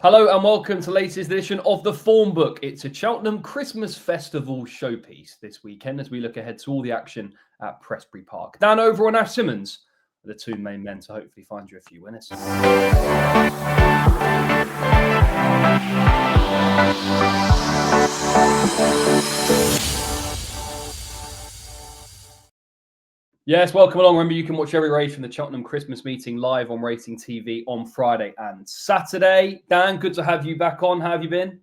Hello and welcome to the latest edition of the Formbook. It's a Cheltenham Christmas Festival showpiece this weekend as we look ahead to all the action at Prestbury Park. Dan Over and Ash Symonds are the two main men to hopefully find you a few winners. Yes, welcome along. Remember, you can watch every race from the Cheltenham Christmas Meeting live on Racing TV on Friday and Saturday. Dan, good to have you back on. How have you been?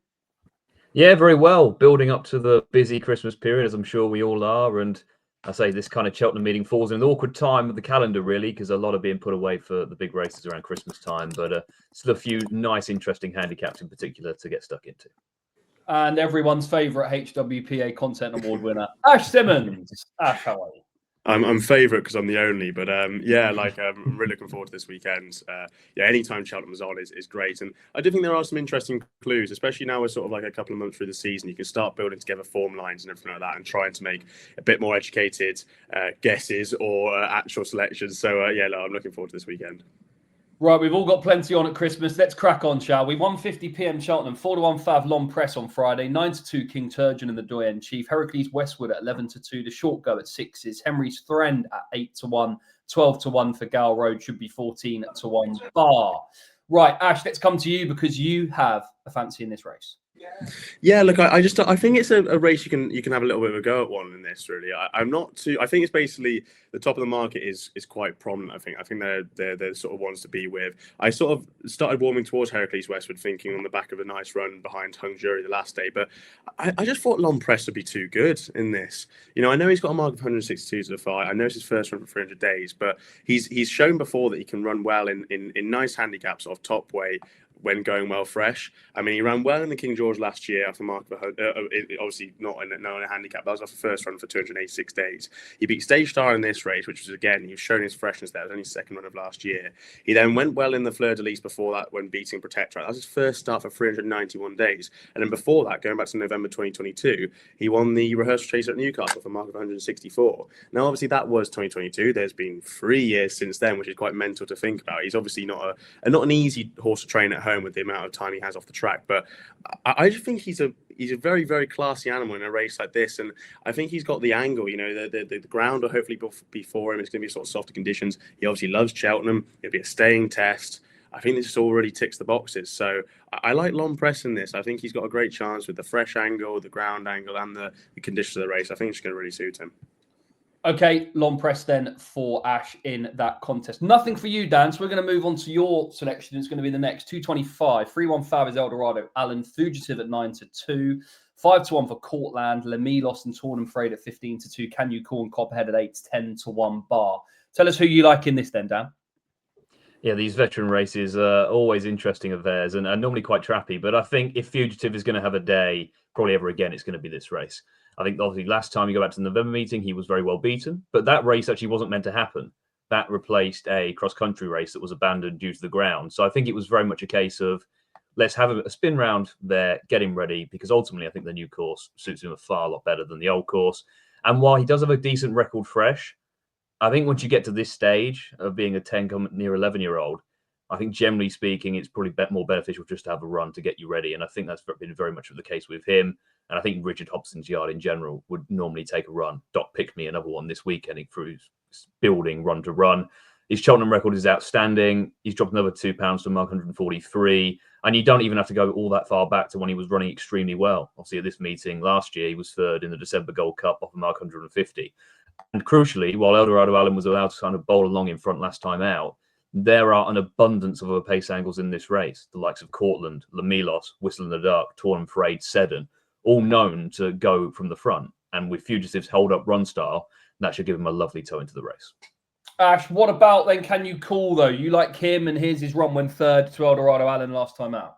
Yeah, very well. Building up to the busy Christmas period, as I'm sure we all are. And I say this kind of Cheltenham meeting falls in an awkward time of the calendar, really, because a lot are being put away for the big races around Christmas time. But still a few nice, interesting handicaps in particular to get stuck into. And everyone's favourite HWPA Content Award winner, Ash Symonds. Ash, how are you? I'm favourite because I'm the only, but I'm really looking forward to this weekend. Anytime Cheltenham's on is great, and I do think there are some interesting clues, especially now we're sort of like a couple of months through the season. You can start building together form lines and everything like that, and trying to make a bit more educated guesses or actual selections. So I'm looking forward to this weekend. Right, we've all got plenty on at Christmas. Let's crack on, shall we? 1:50 p.m. Cheltenham, 4-1 Fav Long Press on Friday, 9-2 King Turgeon and the Doyen Chief, Heracles Westwood at 11-2, the short go at 6s, Henry's Thrend at 8-1, 12-1 for Gal Road, should be 14-1 bar. Right, Ash, let's come to you because you have a fancy in this race. Yeah, look, I think it's a race you can have a little bit of a go at one in this. Really, I'm not too. I think it's basically the top of the market is quite prominent. I think they're the sort of ones to be with. I sort of started warming towards Heracles Westwood, thinking on the back of a nice run behind Hung Jury the last day, but I just thought Long Press would be too good in this. You know, I know he's got a mark of 162 to the fight. I know it's his first run for 300 days, but he's shown before that he can run well in nice handicaps of top weight when going well fresh. I mean, he ran well in the King George last year after mark of obviously not in a handicap. That was off the first run for 286 days. He beat Stage Star in this race, which was, again, he's shown his freshness there. It was only his second run of last year. He then went well in the Fleur de Lis before that when beating Protectorate. That was his first start for 391 days. And then before that, going back to November 2022, he won the Rehearsal Chaser at Newcastle for a mark of 164. Now, obviously, that was 2022. There's been 3 years since then, which is quite mental to think about. He's obviously not an easy horse to train at home with the amount of time he has off the track, but I just think he's a very, very classy animal in a race like this, and I think he's got the angle. You know, the ground will hopefully be for him. It's going to be sort of softer conditions. He obviously loves Cheltenham. It'll be a staying test. I think this just already ticks the boxes. So I like Long Press in this. I think he's got a great chance with the fresh angle, the ground angle, and the conditions of the race. I think it's going to really suit him. Okay, Long Press then for Ash in that contest. Nothing for you, Dan. So we're going to move on to your selection. It's going to be the next 225. 3-1 Fav is Eldorado. Alan Fugitive at 9-2. 5-1 for Courtland. Lemilos and Cheltenham Friday at 15-2. Can You Call and Copperhead at 8-10-1 bar. Tell us who you like in this then, Dan. Yeah, these veteran races are always interesting affairs and are normally quite trappy. But I think if Fugitive is going to have a day, probably ever again, it's going to be this race. I think obviously last time you go back to the November meeting, he was very well beaten, but that race actually wasn't meant to happen. That replaced a cross-country race that was abandoned due to the ground. So I think it was very much a case of let's have a spin round there, get him ready, because ultimately I think the new course suits him a far lot better than the old course. And while he does have a decent record fresh, I think once you get to this stage of being a 10 near 11-year-old, I think generally speaking, it's probably more beneficial just to have a run to get you ready. And I think that's been very much the case with him. And I think Richard Hobson's yard in general would normally take a run. Doc picked me another one this weekend through building run to run. His Cheltenham record is outstanding. He's dropped another £2 to mark 143. And you don't even have to go all that far back to when he was running extremely well. Obviously, at this meeting last year, he was third in the December Gold Cup off a mark 150. And crucially, while Eldorado Allen was allowed to kind of bowl along in front last time out, there are an abundance of other pace angles in this race. The likes of Courtland, Lemilos, Whistle in the Dark, Cheltenham Friday, Seddon, all known to go from the front. And with Fugitive's hold-up run style, that should give him a lovely toe into the race. Ash, what about then Can You Call, though? You like him, and here's his run when third to Eldorado Allen last time out.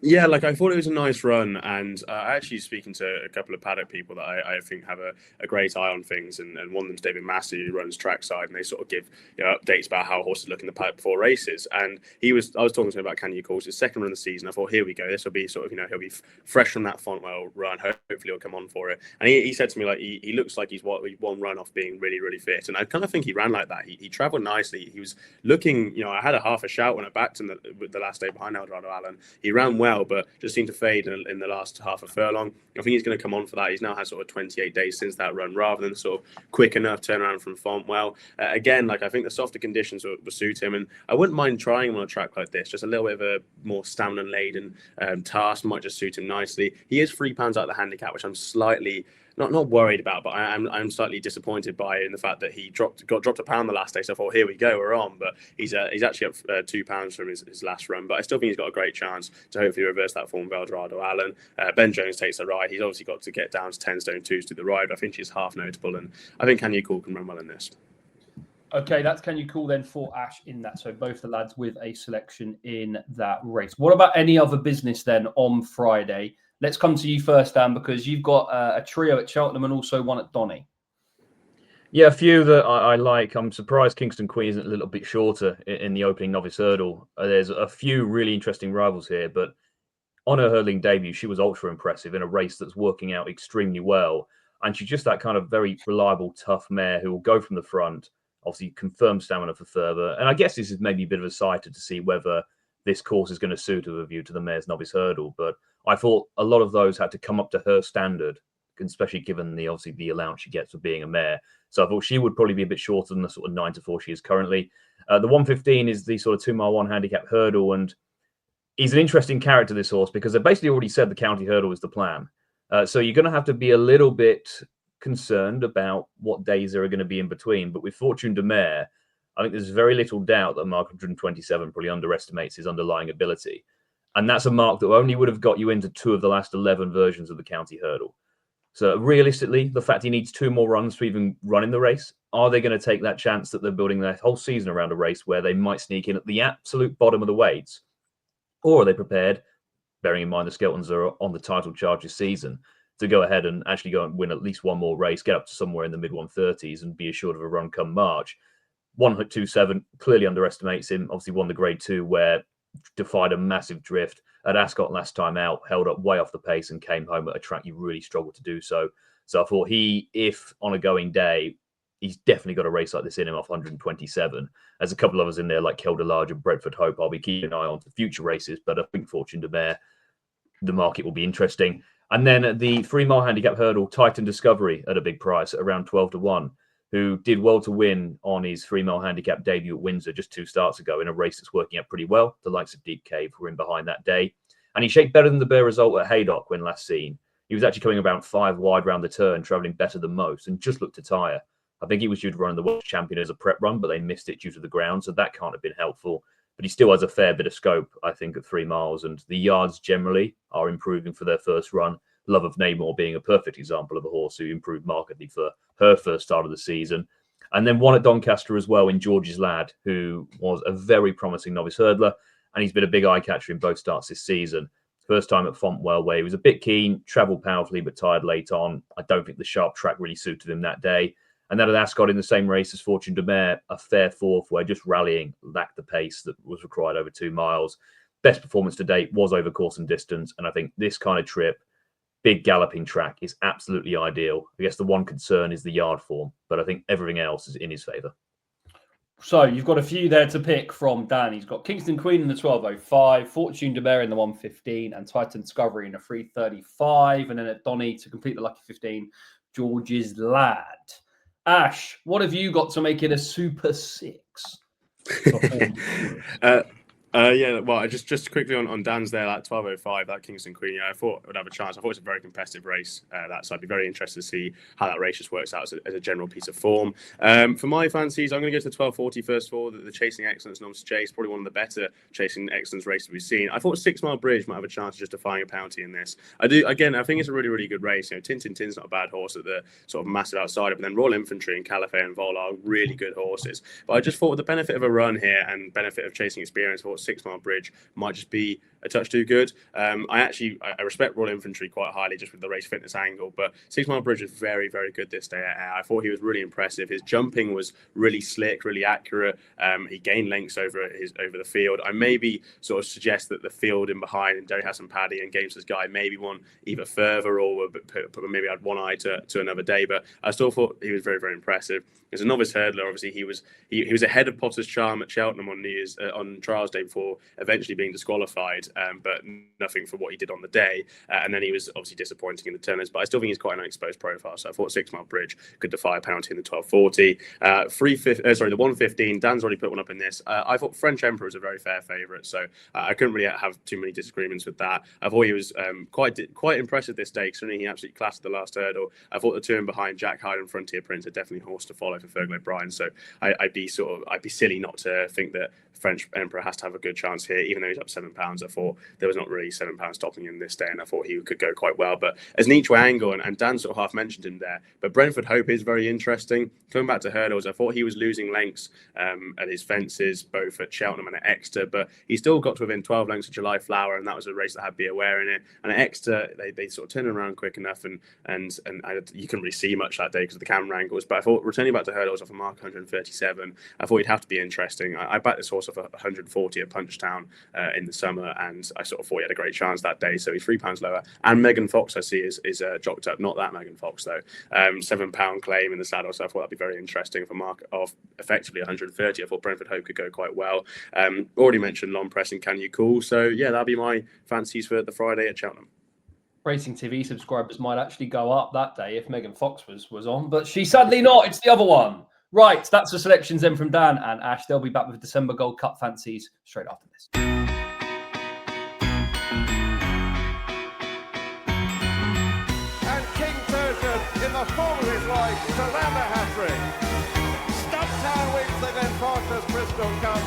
Yeah, like I thought it was a nice run, and actually speaking to a couple of paddock people that I think have a great eye on things, and one of them's David Massey, who runs trackside, and they sort of give updates about how horses look in the paddock before races. And I was talking to him about Can You Call, his second run of the season. I thought, here we go, this will be sort of he'll be fresh from that Fontwell run. Hopefully he'll come on for it. And he said to me like he looks like he's one run off being really, really fit, and I kind of think he ran like that. He travelled nicely. He was looking, I had a half a shout when I backed him the last day behind Eldorado Allen. He ran ran well, but just seemed to fade in the last half a furlong. I think he's going to come on for that. He's now had sort of 28 days since that run, rather than sort of quick enough turnaround from Fontwell. Again, like I think the softer conditions will suit him, and I wouldn't mind trying him on a track like this. Just a little bit of a more stamina-laden task might just suit him nicely. He is £3 out of the handicap, which I'm slightly not worried about, but I'm slightly disappointed by in the fact that he got dropped £1 the last day. So I thought, here we go, we're on. But he's actually up £2 from his last run. But I still think he's got a great chance to hopefully reverse that form of Eldorado Allen. Ben Jones takes the ride. He's obviously got to get down to 10 stone 2s to the ride. I think he's half notable, and I think Can You Call can run well in this. Okay, that's Can You Call then for Ash in that. So both the lads with a selection in that race. What about any other business then on Friday? Let's come to you first, Dan, because you've got a trio at Cheltenham and also one at Donny. Yeah, a few that I like. I'm surprised Kingston Queen isn't a little bit shorter in the opening novice hurdle. There's a few really interesting rivals here, but on her hurdling debut, she was ultra impressive in a race that's working out extremely well. And she's just that kind of very reliable, tough mare who will go from the front, obviously confirm stamina for further. And I guess this is maybe a bit of a sighter to see whether this course is going to suit with a view to the mare's novice hurdle. But I thought a lot of those had to come up to her standard, especially given the allowance she gets for being a mare. So I thought she would probably be a bit shorter than the sort of 9 to 4 she is currently. The 115 is the sort of 2 mile 1 handicap hurdle, and he's an interesting character, this horse, because they basically already said the county hurdle is the plan. So you're going to have to be a little bit concerned about what days there are going to be in between. But with Fortune de Mare, I think there's very little doubt that Mark 127 probably underestimates his underlying ability. And that's a mark that only would have got you into 2 of the last 11 versions of the county hurdle. So realistically, the fact he needs 2 more runs to even run in the race, are they going to take that chance that they're building their whole season around a race where they might sneak in at the absolute bottom of the weights? Or are they prepared, bearing in mind the Skeltons are on the title charge this season, to go ahead and actually go and win at least one more race, get up to somewhere in the mid-130s and be assured of a run come March? 127 clearly underestimates him. Obviously won the Grade 2 where defied a massive drift at Ascot last time out, held up way off the pace and came home at a track you really struggled to do so. So I thought if on a going day, he's definitely got a race like this in him off 127. There's a couple of us in there like Kelder Large and Brentford Hope I'll be keeping an eye on for future races, but I think Fortune de Mare, the market will be interesting. And then at the 3 mile handicap hurdle, Titan Discovery at a big price at around 12 to 1, who did well to win on his 3 mile handicap debut at Windsor just 2 starts ago in a race that's working out pretty well. The likes of Deep Cave were in behind that day. And he shaped better than the bare result at Haydock when last seen. He was actually coming about 5 wide round the turn, travelling better than most, and just looked to tire. I think he was due to run the World Champion as a prep run, but they missed it due to the ground, so that can't have been helpful. But he still has a fair bit of scope, I think, at 3 miles, and the yards generally are improving for their first run. Love of Namor being a perfect example of a horse who improved markedly for her first start of the season. And then one at Doncaster as well in George's Lad, who was a very promising novice hurdler, and he's been a big eye catcher in both starts this season. First time at Fontwell, where he was a bit keen, travelled powerfully, but tired late on. I don't think the sharp track really suited him that day. And then at Ascot in the same race as Fortune de Mare, a fair 4th, where just rallying lacked the pace that was required over 2 miles. Best performance to date was over course and distance, and I think this kind of trip, big galloping track, is absolutely ideal. I guess the one concern is the yard form, but I think everything else is in his favour. So you've got a few there to pick from Dan. He's got Kingston Queen in the 12.05, Fortune de Mare in the 1:15, and Titan Discovery in a 3:35. And then at Donny, to complete the lucky 15, George's Lad. Ash, what have you got to make it a Super 6? Yeah, well, just quickly on Dan's there, that 12.05, that Kingston Queen, yeah, I thought it would have a chance. I thought it's a very competitive race, so I'd be very interested to see how that race just works out as a general piece of form. For my fancies, I'm going to go to the 12.40 first of all, the Chasing Excellence Novice Chase, probably one of the better Chasing Excellence races we've seen. I thought 6 Mile Bridge might have a chance of just defying a penalty in this. I think it's a really, really good race. You know, Tintin's not a bad horse at the sort of massive outsider, but then Royal Infantry and Calafé and Vol are really good horses. But I just thought with the benefit of a run here and benefit of chasing experience, I thought 6 Mile Bridge might just be a touch too good. I respect Royal Infantry quite highly just with the race fitness angle, but 6 Mile Bridge was very, very good this day at Ayr. I thought he was really impressive. His jumping was really slick, really accurate. He gained lengths over the field. I maybe sort of suggest that the field in behind and Derry Hassan Paddy and Gamesters Guy maybe won either further or maybe had one eye to another day, but I still thought he was very, very impressive. As a novice hurdler, obviously he was ahead of Potter's Charm at Cheltenham on trials day before eventually being disqualified. but nothing for what he did on the day. And then he was obviously disappointing in the turners, but I still think he's quite an exposed profile. So I thought 6 Mile Bridge could defy a penalty in the 12.40. The 115. Dan's already put one up in this. I thought French Emperor was a very fair favourite, so I couldn't really have too many disagreements with that. I thought he was quite impressive this day, because he absolutely classed the last hurdle. I thought the two in behind, Jack Hyde and Frontier Prince, are definitely horse to follow for Fergal O'Brien. So I'd be silly not to think that French Emperor has to have a good chance here, even though he's up £7. I thought there was not really £7 stopping him this day, and I thought he could go quite well. But as an each way angle, and Dan sort of half mentioned him there, but Brentford Hope is very interesting. Coming back to hurdles, I thought he was losing lengths at his fences, both at Cheltenham and at Exeter, but he still got to within 12 lengths of July Flower, and that was a race that had Be Aware in it. And at Exeter, they sort of turned around quick enough, and you couldn't really see much that day because of the camera angles. But I thought returning back to hurdles off a mark 137, I thought he'd have to be interesting. I backed this horse off 140 at Punchtown in the summer, and I sort of thought he had a great chance that day, so he's £3 lower. And Megan Fox, I see, is jocked up. Not that Megan Fox though. £7 claim in the saddle, so I thought that'd be very interesting for mark of effectively 130. I thought Brentford Hope could go quite well. Already mentioned Long Press and Can You Call, so yeah, that'll be my fancies for the Friday at Cheltenham. Racing TV subscribers might actually go up that day if Megan Fox was on, but she's sadly not. It's the other one. Right, that's the selections then from Dan and Ash. They'll be back with December Gold Cup fancies straight after this. And King Turgeon, in the form of his life, to land a hat-trick. Stumptown wins the Doncaster Christmas Cup.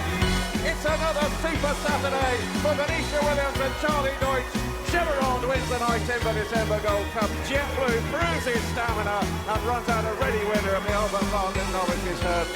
It's another Super Saturday for Venetia Williams and Charlie Deutsch. Chevron wins the night in the December Gold Cup. Jet Blue proves his stamina and runs out a ready winner of the Albert Park at Norwich's Herd.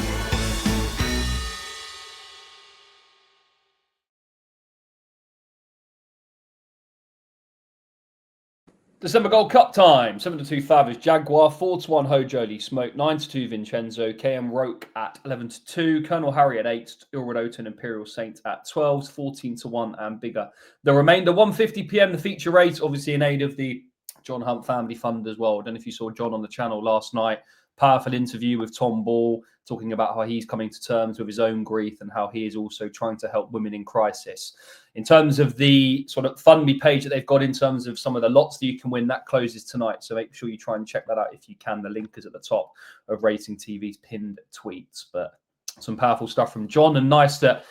December Gold Cup time. 7-2 Favors Jaguar, 4-1 Holy Smoke, 9-2 Vincenzo, KM Roke at 11-2, Colonel Harry at 8, Ilrodoton Imperial Saint at 12, 14-1 and bigger. The remainder 1:50 p.m. the feature race, obviously in aid of the John Hunt Family Fund as well. I don't know if you saw John on the channel last night. Powerful interview with Tom Ball, talking about how he's coming to terms with his own grief and how he is also trying to help women in crisis. In terms of the sort of fund me page that they've got in terms of some of the lots that you can win, that closes tonight. So make sure you try and check that out if you can. The link is at the top of Racing TV's pinned tweets. But some powerful stuff from John, and nice that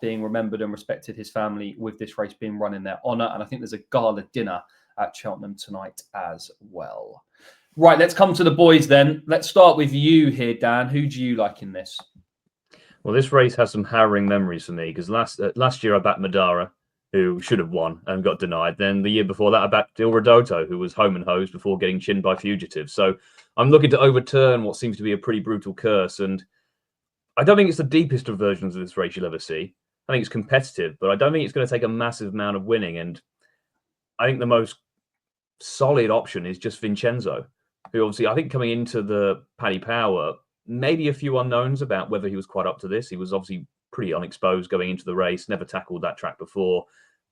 being remembered and respected his family with this race being run in their honour. And I think there's a gala dinner at Cheltenham tonight as well. Right, let's come to the boys then. Let's start with you here, Dan. Who do you like in this? Well, this race has some harrowing memories for me because last year I backed Madara, who should have won and got denied. Then the year before that I backed Ilrodoto, who was home and hosed before getting chinned by Fugitive. So I'm looking to overturn what seems to be a pretty brutal curse. And I don't think it's the deepest of versions of this race you'll ever see. I think it's competitive, but I don't think it's going to take a massive amount of winning. And I think the most solid option is just Vincenzo, who obviously, I think coming into the Paddy Power, maybe a few unknowns about whether he was quite up to this. He was obviously pretty unexposed going into the race, never tackled that track before.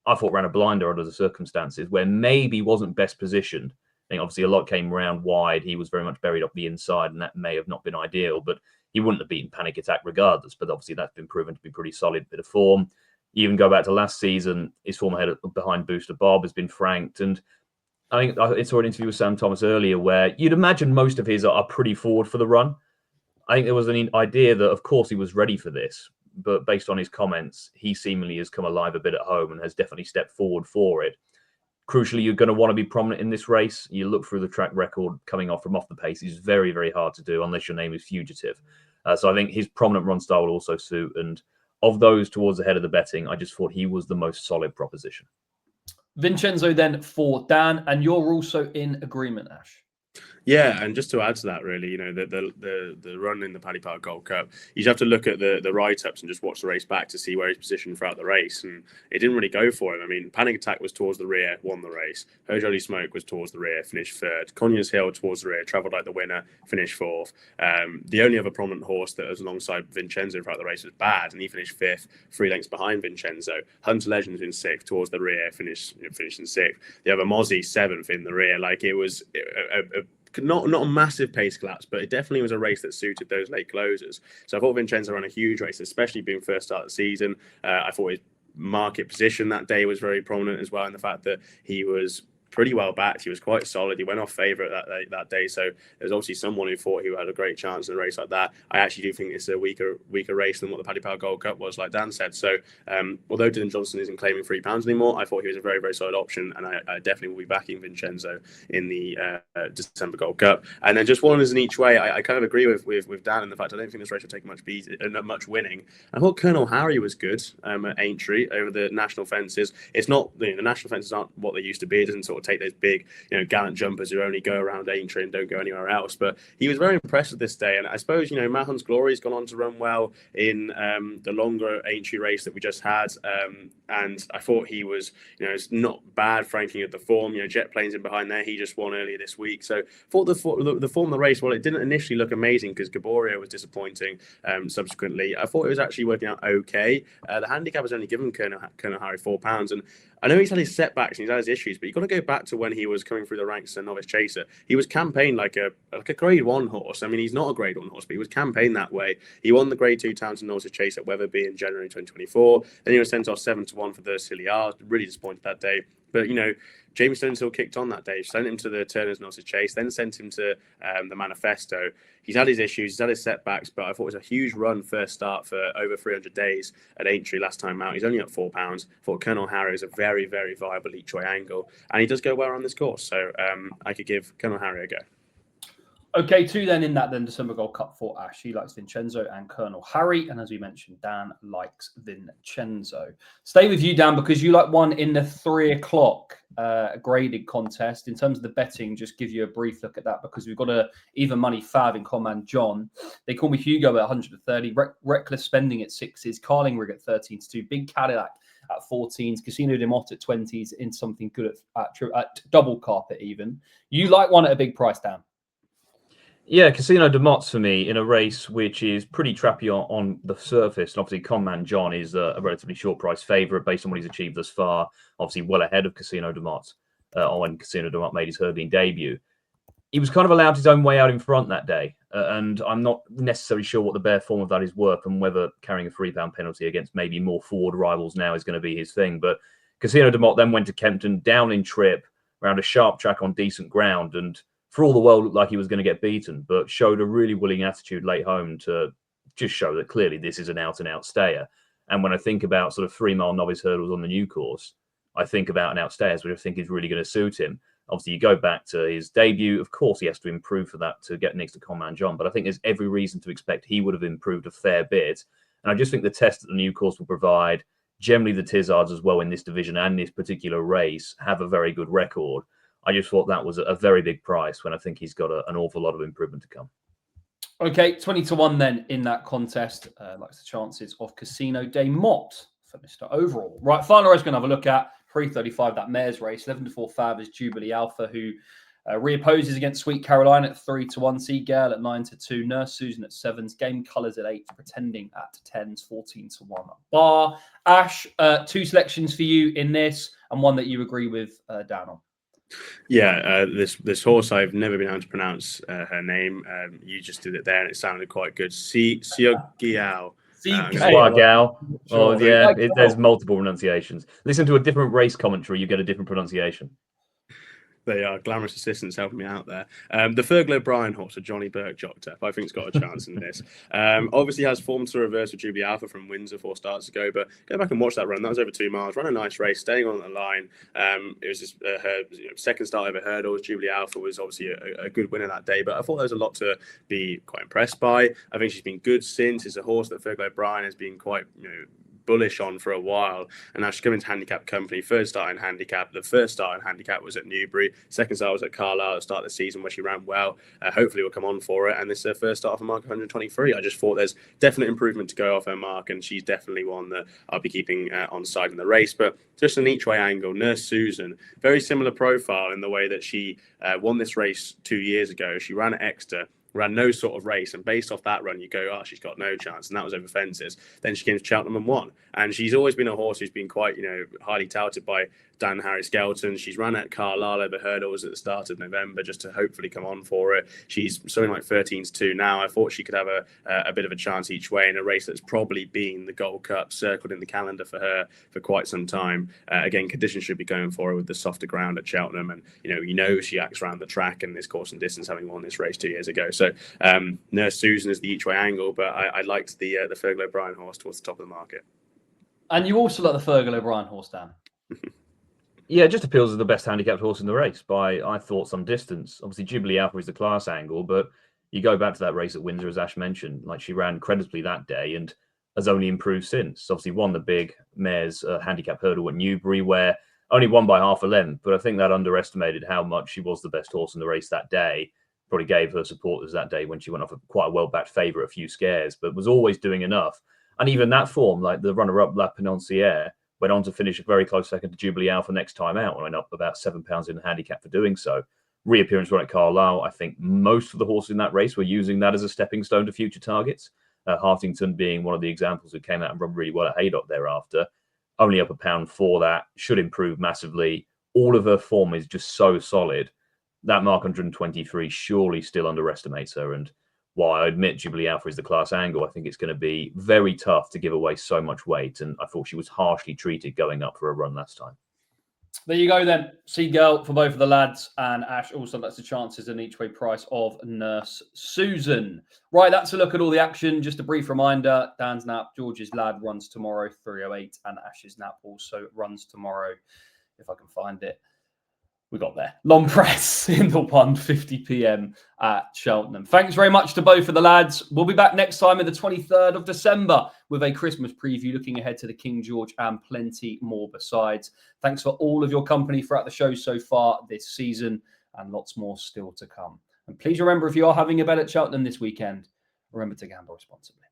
I thought ran a blinder under the circumstances where maybe wasn't best positioned. I think obviously a lot came round wide. He was very much buried up the inside, and that may have not been ideal, but he wouldn't have beaten Panic Attack regardless. But obviously that's been proven to be pretty solid bit of form. You even go back to last season, his form ahead behind Booster Bob has been franked. And I think I saw an interview with Sam Thomas earlier where you'd imagine most of his are pretty forward for the run. I think there was an idea that, of course, he was ready for this, but based on his comments, he seemingly has come alive a bit at home and has definitely stepped forward for it. Crucially, you're going to want to be prominent in this race. You look through the track record coming off the pace is very, very hard to do unless your name is Fugitive. So I think his prominent run style will also suit. And of those towards the head of the betting, I just thought he was the most solid proposition. Vincenzo then for Dan, and you're also in agreement, Ash. Yeah, and just to add to that, really, you know, the run in the Paddy Power Gold Cup, you just have to look at the write-ups and just watch the race back to see where he's positioned throughout the race, and it didn't really go for him. I mean, Panic Attack was towards the rear, won the race. Holy Smoke was towards the rear, finished third. Conyers Hill towards the rear, travelled like the winner, finished fourth. The only other prominent horse that was alongside Vincenzo throughout the race was Bad, and he finished fifth, 3 lengths behind Vincenzo. Hunter Legends in sixth, towards the rear, finished in sixth. The other Mozzie, seventh in the rear. Like, it was not a massive pace collapse, but it definitely was a race that suited those late closers. So I thought Vincenzo ran a huge race, especially being first start of the season. I thought his market position that day was very prominent as well, and the fact that he was pretty well backed. He was quite solid. He went off favourite that day. So there's obviously someone who thought he had a great chance in a race like that. I actually do think it's a weaker race than what the Paddy Power Gold Cup was, like Dan said. So although Dylan Johnson isn't claiming £3 anymore, I thought he was a very, very solid option. And I definitely will be backing Vincenzo in the December Gold Cup. And then just one as an each way, I kind of agree with Dan in the fact I don't think this race will take much winning. I thought Colonel Harry was good at Aintree over the national fences. It's not, the national fences aren't what they used to be. It doesn't sort of take those big, gallant jumpers who only go around Aintree and don't go anywhere else. But he was very impressive this day. And I suppose, Mahon's Glory's gone on to run well in the longer Aintree race that we just had. And I thought he was, it's not bad, frankly, at the form. Jet Plane's in behind there. He just won earlier this week. So I thought the form of the race, well, it didn't initially look amazing because Gaborio was disappointing subsequently. I thought it was actually working out okay. The handicap has only given Colonel Harry £4. And I know he's had his setbacks and he's had his issues, but you've got to go back to when he was coming through the ranks as a novice chaser. He was campaigned like a Grade 1 horse. I mean, he's not a Grade 1 horse, but he was campaigned that way. He won the Grade 2 Townsend Novice Chase at Wetherby in January 2024. Then he was sent off 7-1 for the Cilliars. Really disappointed that day. But, Jamie Stonesill kicked on that day, sent him to the Turner's Novice Chase, then sent him to the Manifesto. He's had his issues, he's had his setbacks, but I thought it was a huge run first start for over 300 days at Aintree last time out. He's only up £4. I thought Colonel Harry is a very, very viable each way angle, and he does go well on this course. So I could give Colonel Harry a go. Okay, two then in that December Gold Cup for Ash. He likes Vincenzo and Colonel Harry. And as we mentioned, Dan likes Vincenzo. Stay with you, Dan, because you like one in the 3 o'clock graded contest. In terms of the betting, just give you a brief look at that because we've got a even money Fav in Command John. They call me Hugo at 130. Reckless Spending at 6s. Carling Rig at 13-2. Big Cadillac at 14s. Casino de Mott at 20s. In something good at double carpet even. You like one at a big price, Dan? Yeah, Casino de Mott's for me in a race which is pretty trappy on the surface. And obviously, Conman John is a relatively short price favourite based on what he's achieved thus far. Obviously, well ahead of Casino de Mott when Casino de Mott made his hurdling debut. He was kind of allowed his own way out in front that day. And I'm not necessarily sure what the bare form of that is worth and whether carrying a £3 penalty against maybe more forward rivals now is going to be his thing. But Casino de Mott then went to Kempton, down in trip, around a sharp track on decent ground, and for all the world looked like he was going to get beaten, but showed a really willing attitude late home to just show that clearly this is an out-and-out stayer. And when I think about sort of 3-mile novice hurdles on the new course, I think about an outstayers, which I think is really going to suit him. Obviously, you go back to his debut. Of course, he has to improve for that to get next to Conman John, but I think there's every reason to expect he would have improved a fair bit. And I just think the test that the new course will provide, generally the Tizzards as well in this division and this particular race, have a very good record. I just thought that was a very big price when I think he's got an awful lot of improvement to come. Okay, 20-1 then in that contest. Likes the chances of Casino de Mott for Mr. Overall. Right, final race we're going to have a look at. 3:35, that mare's race. 11-4 Fab is Jubilee Alpha, who reopposes against Sweet Caroline at 3-1. Sea Girl at 9-2. Nurse Susan at 7s. Game Colours at 8. Pretending at 10s. 14-1 Bar. Ash, 2 selections for you in this and one that you agree with Dan on. Yeah, this horse, I've never been able to pronounce her name. You just did it there, and it sounded quite good. Siogiao. Siogiao. Oh, yeah, there's multiple pronunciations. Listen to a different race commentary, you get a different pronunciation. They are glamorous assistants helping me out there. The Fergal O'Brien horse, a Johnny Burke jocked up, I think, has got a chance in this. Obviously has form to reverse with Jubilee Alpha from Windsor 4 starts ago, but go back and watch that run. That was over 2 miles. Ran a nice race, staying on the line. It was just her second start over hurdles. Jubilee Alpha was obviously a good winner that day, but I thought there was a lot to be quite impressed by. I think she's been good since. It's a horse that Fergal O'Brien has been quite, bullish on for a while, and now she's coming to handicap company. First start in handicap. The first start in handicap was at Newbury. Second start was at Carlisle at the start of the season where she ran well. Hopefully we'll come on for it, and this is her first start off a mark of 123. I just thought there's definite improvement to go off her mark, and she's definitely one that I'll be keeping on side in the race. But just an each way angle. Nurse Susan, very similar profile in the way that she won this race 2 years ago. She ran at Exeter, ran no sort of race, and based off that run, you go, oh, she's got no chance, and that was over fences. Then she came to Cheltenham and won, and she's always been a horse who's been quite, highly touted by Dan Harry Skelton. She's run at Carlisle over hurdles at the start of November just to hopefully come on for it. She's something like 13-2 now. I thought she could have a bit of a chance each way in a race that's probably been the Gold Cup circled in the calendar for her for quite some time. Again, conditions should be going for her with the softer ground at Cheltenham, and she acts around the track and this course and distance, having won this race 2 years ago. So Nurse Susan is the each way angle, but I liked the Fergal O'Brien horse towards the top of the market. And you also like the Fergal O'Brien horse, Dan? Yeah, it just appeals as the best handicapped horse in the race by, I thought, some distance. Obviously, Jubilee Alpha is the class angle, but you go back to that race at Windsor, as Ash mentioned, like she ran creditably that day and has only improved since. Obviously, won the big mares handicap hurdle at Newbury, where only won by half a length, but I think that underestimated how much she was the best horse in the race that day. Probably gave her supporters that day when she went off quite a well-backed favourite, a few scares, but was always doing enough. And even that form, like the runner-up La Penoncière, went on to finish a very close second to Jubilee Alpha next time out, and went up about £7 in the handicap for doing so. Reappearance run at Carlisle, I think most of the horses in that race were using that as a stepping stone to future targets. Hartington being one of the examples who came out and run really well at Haydock thereafter. Only up £1 for that, should improve massively. All of her form is just so solid. That mark 123 surely still underestimates her, and while I admit Jubilee Alpha is the class angle, I think it's going to be very tough to give away so much weight, and I thought she was harshly treated going up for a run last time. There you go then. Seagull for both of the lads, and Ash also likes the chances and each way price of Nurse Susan. Right, that's a look at all the action. Just a brief reminder, Dan's nap, George's lad runs tomorrow, 3:08, and Ash's nap also runs tomorrow, if I can find it. We got there. Long press in the 1:50 p.m. at Cheltenham. Thanks very much to both of the lads. We'll be back next time on the 23rd of December with a Christmas preview looking ahead to the King George and plenty more besides. Thanks for all of your company throughout the show so far this season, and lots more still to come. And please remember, if you are having a bet at Cheltenham this weekend, remember to gamble responsibly.